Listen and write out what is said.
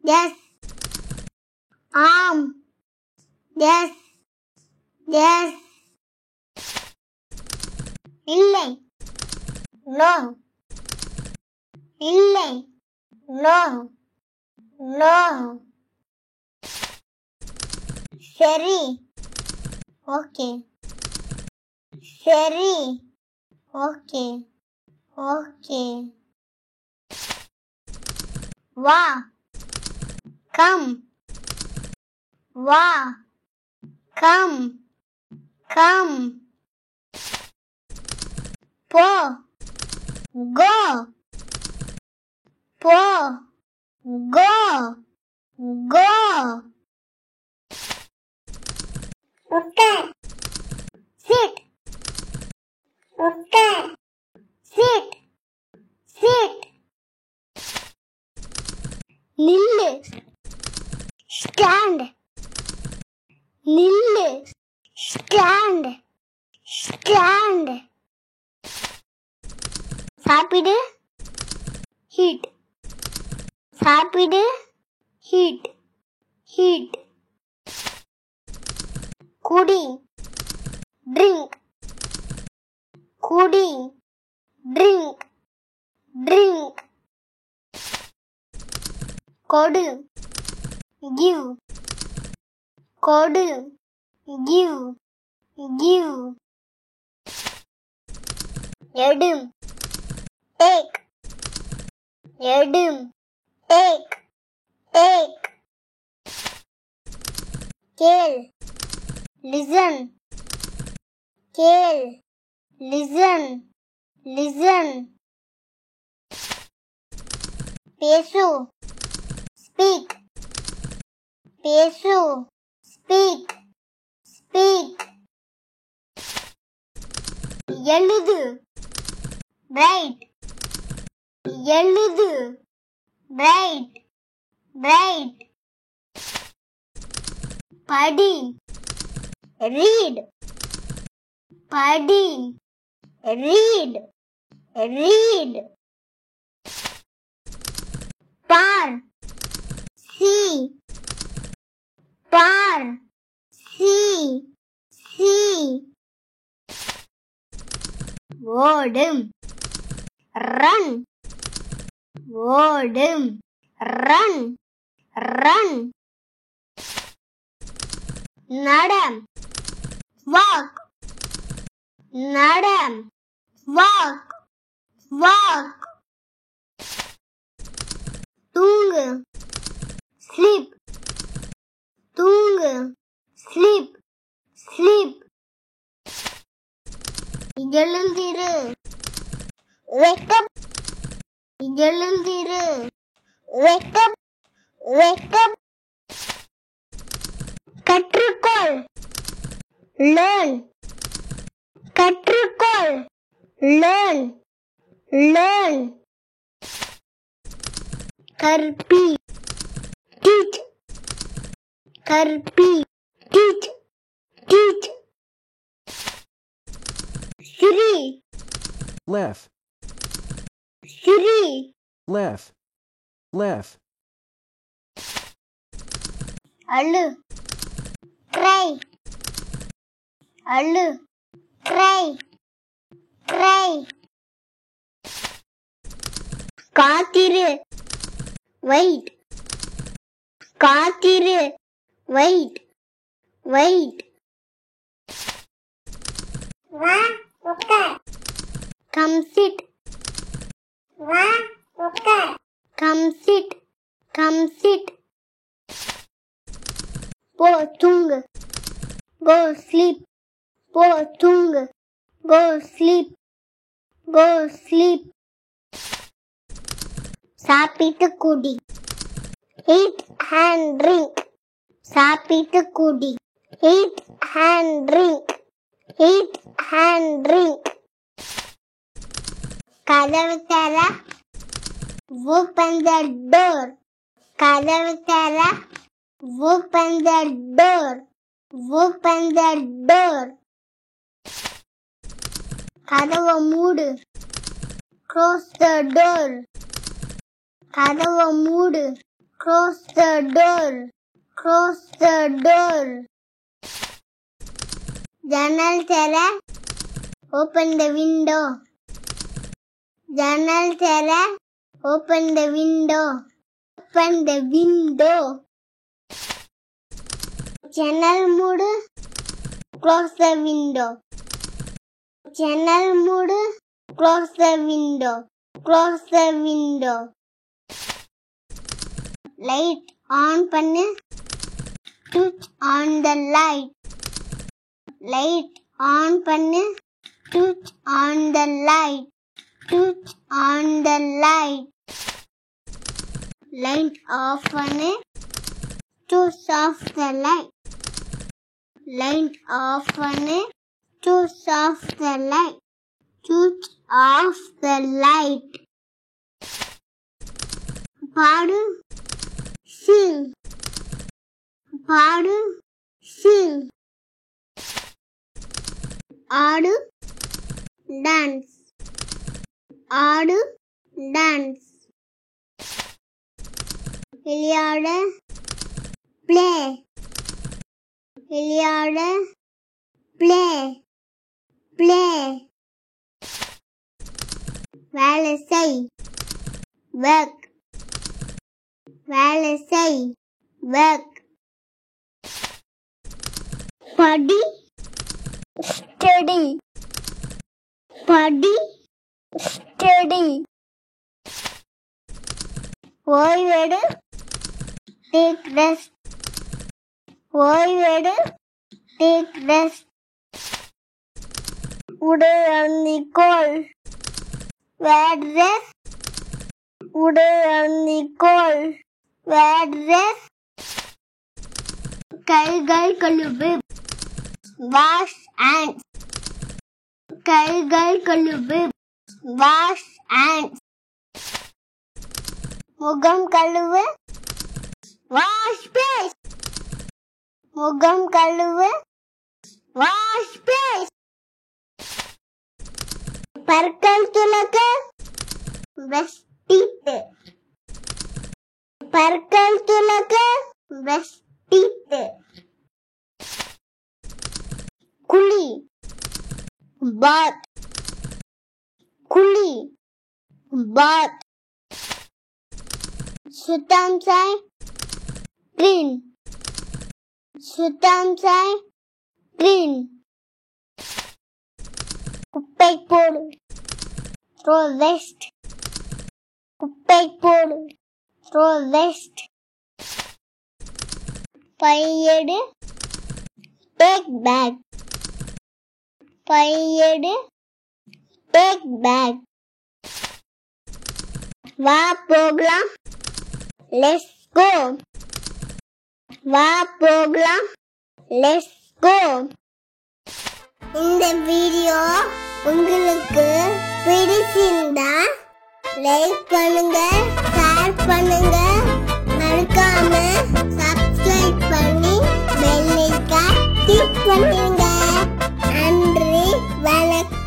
Yes. Yes. Yes. இல்லை. No. இல்லை. No. No. சரி. Okay. சரி. Okay. Okay. வா. Come. வா. Come. Come. போ. Go. போ. Go. Go. உட்கார். Sit. உட்கார். Sit. Sit. நில்லு. Stand. நில்லு. Stand. Stand. சாப்பிடு. Eat. சாப்பிடு. Eat. Eat. குடி. Drink. குடி. Drink. Drink. கொடு. Give. கொடு. Give. Give. எடு. Take. எடு. Take. Take. கேள். Listen. கேள். Listen. Listen. பேசு. Speak. பேசு. Speak. Speak. எழுது. Write. எழுது. Write. Write. படி. Read. படி. Read. Read. பார். See. பார். See. See. ஓடு. Run. ஓடு. Run. Run. நட. Walk. நட. Walk. Walk. தூங்கு. Sleep. தூங்கு. Sleep. Sleep. எழுந்திரு. Wake up. எழுந்திரு. Wake up. Wake up. கற்றுக்கொள். Learn. கற்றுக்கொள். Learn. Learn. கற்பி. Teach. கற்பி. Teach. Teach. சிரி. Left. சிரி. Left. Left. அழு. Cry. அழு. Cry. Cry. காத்திரு. Wait. காத்திரு. Wait. Wait. வா. உட்கார். Come sit. வா. உட்கார். Come sit. Come sit. போ தூங்கு. Go sleep. போ தூங்கு. Go sleep. Go sleep. சாப்பிட்டு குடி. Eat and drink. சாப்பிட்டு குடி. Eat and drink. Eat and drink. கதவு தர. Open the door. கதவு தர. Open the door. Open the door. கதவை மூடு. Close the door. கதவை மூடு. Close the door. Close the door. ஜன்னல் திற. Open the window. ஜன்னல் திற. Open the window. Open the window. ஜன்னல் மூடு. Close the window. ஜன்னல் மூடு. Close the window. Close the window. Light on பண்ணு. Switch on the light. Light on பண்ணு. Switch on the light. Switch on the light. Light off பண்ணு. Switch off the light. Light off பண்ணு. Switch off the light. Switch off the light. பாடு. Sing. பாடு. Sing. ஆடு. Dance. ஆடு. Dance. விளையாட. Play. விளையாட. Play. Play. வேலை செய். Work. வேலை செய். Work. படி. Study. படி. Study. ஓய்வெடு. Take rest. ஓய்வெடு. Take rest. உடை அணிக்கோள். Wear dress. உடை அணிக்கோள். Wear dress. கைகள் கழுவு. Wash hands. கைகள் கழுவு. Wash hands. முகம் கழுவு. Wash face. முகம் கழுவு. Wash face. பற்கள் துலக்க. Brush teeth. பற்கள் துலக்க. Brush teeth. குளி. Bath. குளி. Bath. சுத்தம் செய். Clean. சுத்தம் செய். Clean. குப்பை போடு. Throw waste. குப்பை போடு. Throw waste. பையெடு. Take bag. பையெடு. Take bag. வா போகலாம். Let's go. வா போகலாம். Let's go. இந்த வீடியோ உங்களுக்கு பிடிச்சிருந்தா லைக் பண்ணுங்க, ஷேர் பண்ணுங்க, மறக்காம சப்ஸ்கிரைப் பண்ணி பெல் ஐகானை கிளிக் பண்ணுங்க. நன்றி, வணக்கம்.